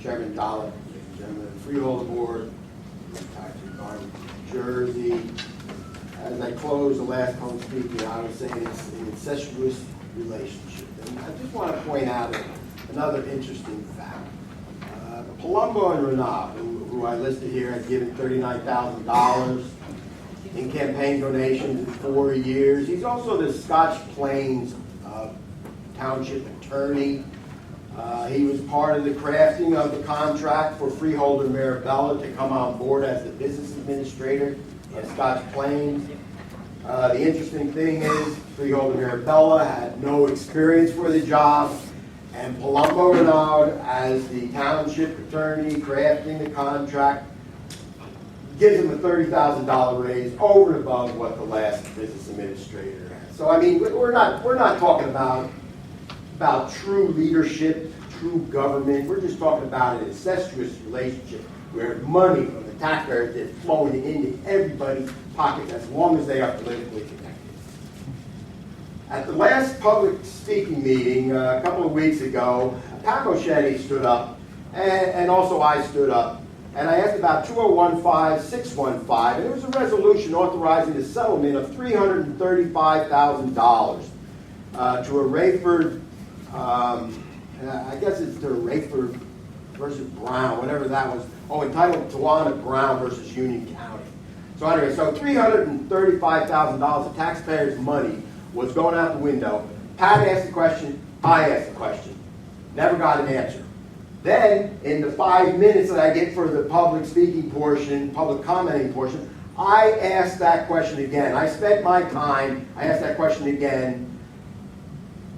Chairman Dollar, Chairman of the Freeholder Board, Tax Regarding New Jersey. As I close the last home speaking, I was saying it's an incestuous relationship. And I just want to point out another interesting fact. Palumbo and Renaud, who I listed here, had given $39,000 in campaign donations in 4 years. He's also the Scotch Plains Township attorney. He was part of the crafting of the contract for Freeholder Marabella to come on board as the business administrator of Scotch Plains. The interesting thing is Freeholder Marabella had no experience for the job, and Palumbo Renaud, as the township attorney crafting the contract, gives him a $30,000 raise over and above what the last business administrator had. So I mean, we're not talking about true leadership, true government. We're just talking about an incestuous relationship where money from the taxpayers is flowing into everybody's pocket as long as they are politically connected. At the last public speaking meeting a couple of weeks ago, Pat Moschetti stood up, and also I stood up, and I asked about 2015-615, and it was a resolution authorizing the settlement of $335,000 to a Rayford, I guess it's the Rayford versus Brown, whatever that was. Oh, entitled Tawana Brown versus Union County. So anyway, so $335,000 of taxpayers' money was going out the window. Pat asked the question, I asked the question. Never got an answer. Then, in the 5 minutes that I get for the public speaking portion, public commenting portion, I asked that question again. I spent my time, I asked that question again,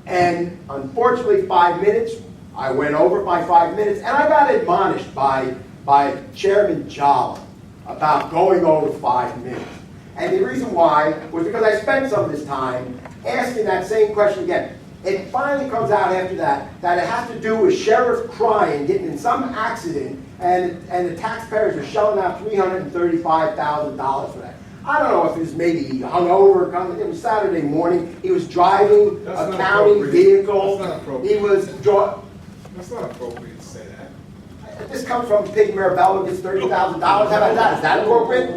and unfortunately 5 minutes, I went over my 5 minutes, and I got admonished by Chairman Jolly about going over 5 minutes. And the reason why was because I spent some of this time asking that same question again. It finally comes out after that it has to do with Sheriff Cryan getting in some accident, and the taxpayers are shelling out $335,000 for that. I don't know if it was maybe hungover. It was Saturday morning. He was driving a county vehicle. That's not appropriate. He was That's not appropriate to say that. This comes from Pig Marabella, gets $30,000. How about that? Is that appropriate?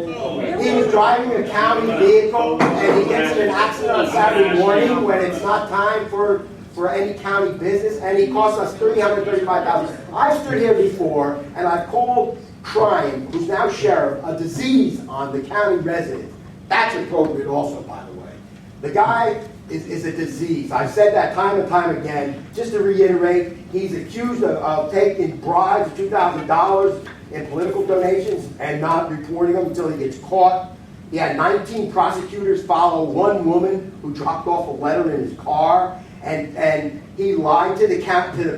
He was driving a county vehicle, and he gets in an accident on Saturday morning when it's not time for any county business, and he costs us $335,000. I've stood here before, and I've called Cryan, who's now sheriff, a disease on the county residents. That's appropriate also, by the way. The guy is a disease. I've said that time and time again. Just to reiterate, he's accused of taking bribes of $2,000 in political donations and not reporting them until he gets caught. He had 19 prosecutors follow one woman who dropped off a letter in his car, and he lied to the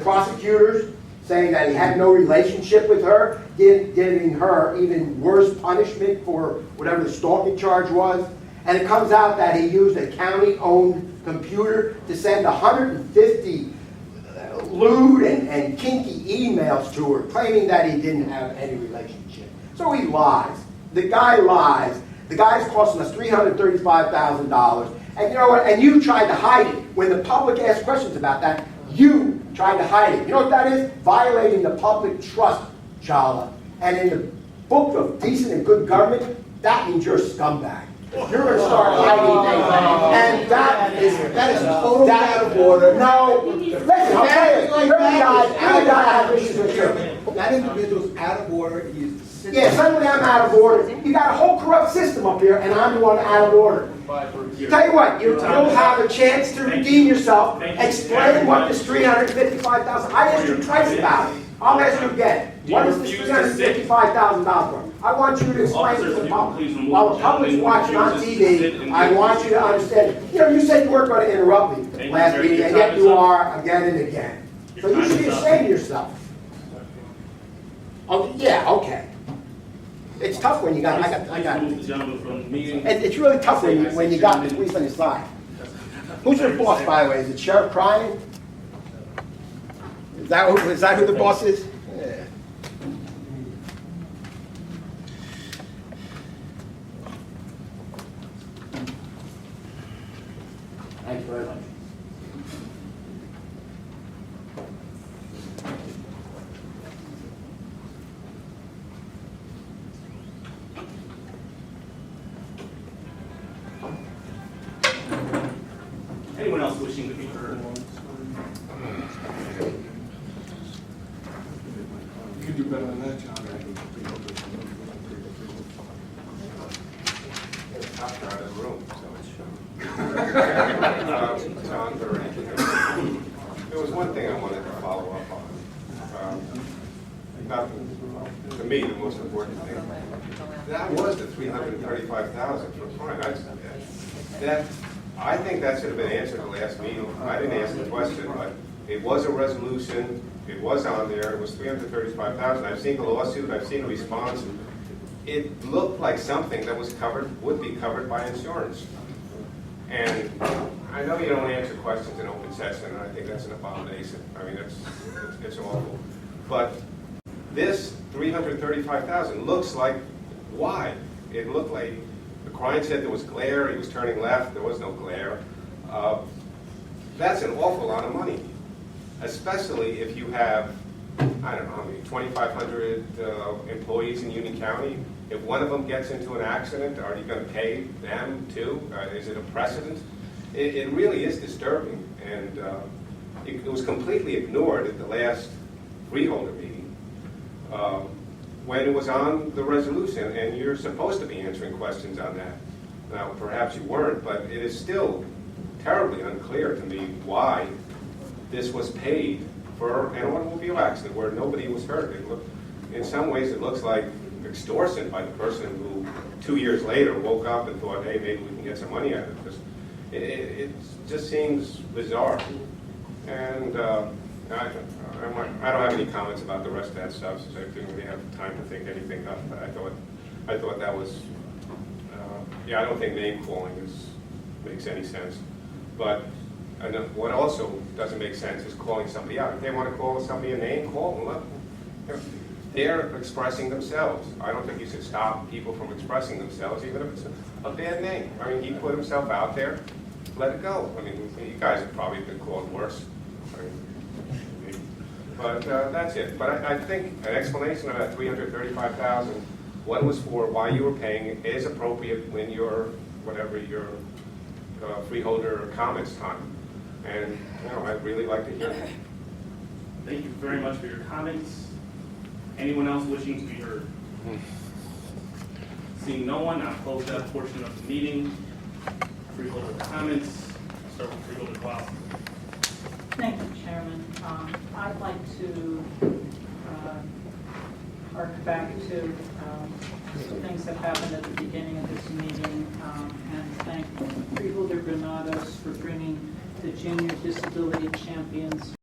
prosecutors, saying that he had no relationship with her, giving her even worse punishment for whatever the stalking charge was. And it comes out that he used a county-owned computer to send 150 lewd and kinky emails to her, claiming that he didn't have any relationship. So he lies. The guy lies. The guy's costing us $335,000. And you know what? And you tried to hide it. When the public asked questions about that, you tried to hide it. You know what that is? Violating the public trust, Jala. And in the book of decent and good government, that means you're a scumbag. You're going to start hiding things, and that is totally out of order. No, listen, I'll tell you, you're the guy I have issues with. That individual's out of order. He's Yeah, suddenly I'm out of order. You got a whole corrupt system up here, and I'm the one out of order. Tell you what, you'll have a chance to redeem yourself. Explain what this $355,000. I asked you twice about it. I'll ask you again. What is this $355,000 for? I want you to explain to the public. While the public's watching on TV, I want you to understand. You know, you said you weren't going to interrupt me last meeting, and yet you are again and again. So you should be ashamed of yourself. Oh, yeah, okay. It's tough when you got. It's really tough when you got the police on your side. Who's your boss, by the way? Is it Sheriff Cryan? Is that who the boss is? Yeah. Thank you very much. could do better than that, John. Top guy in the room, so John, there was one thing I wanted to follow up on. Not, to me, the most important thing. That was the $335,000 for Cryan. I think that should have been answered at the last meeting. I didn't ask the question, but it was a resolution. It was on there. It was $335,000. I've seen the lawsuit. I've seen the response. It looked like something that was covered, would be covered by insurance. And I know you don't answer questions in open session, and I think that's an abomination. I mean, it's awful. But this $335,000 looks like why? It looked like the Cryan said there was glare. He was turning left. There was no glare. That's an awful lot of money, especially if you have, I don't know how many, 2,500 employees in Union County. If one of them gets into an accident, are you going to pay them too? Is it a precedent? It really is disturbing, and it was completely ignored at the last freeholder meeting when it was on the resolution, and you're supposed to be answering questions on that. Now, perhaps you weren't, but it is still terribly unclear to me why this was paid for an automobile accident where nobody was hurt. In some ways, it looks like extortion by the person who 2 years later woke up and thought, hey, maybe we can get some money out of this. It just seems bizarre. And I don't have any comments about the rest of that stuff, since I didn't really have time to think anything up. But I thought that was, yeah, I don't think name calling makes any sense. But what also doesn't make sense is calling somebody out. If they want to call somebody a name, call them. They're expressing themselves. I don't think you should stop people from expressing themselves, even if it's a bad name. I mean, he put himself out there. Let it go. I mean, you guys have probably been called worse. But that's it. But I think an explanation of that $335,000, what it was for, why you were paying, is appropriate when you're, whatever your freeholder comments time. And, you know, I'd really like to hear it. Thank you very much for your comments. Anyone else wishing to be heard? Seeing no one, I'll close that portion of the meeting. Freeholder comments. Start with Freeholder Klaus. Thank you, Chairman. I'd like to hark back to some things that happened at the beginning of this meeting and thank Freeholder Granados for bringing the Junior Disability Champions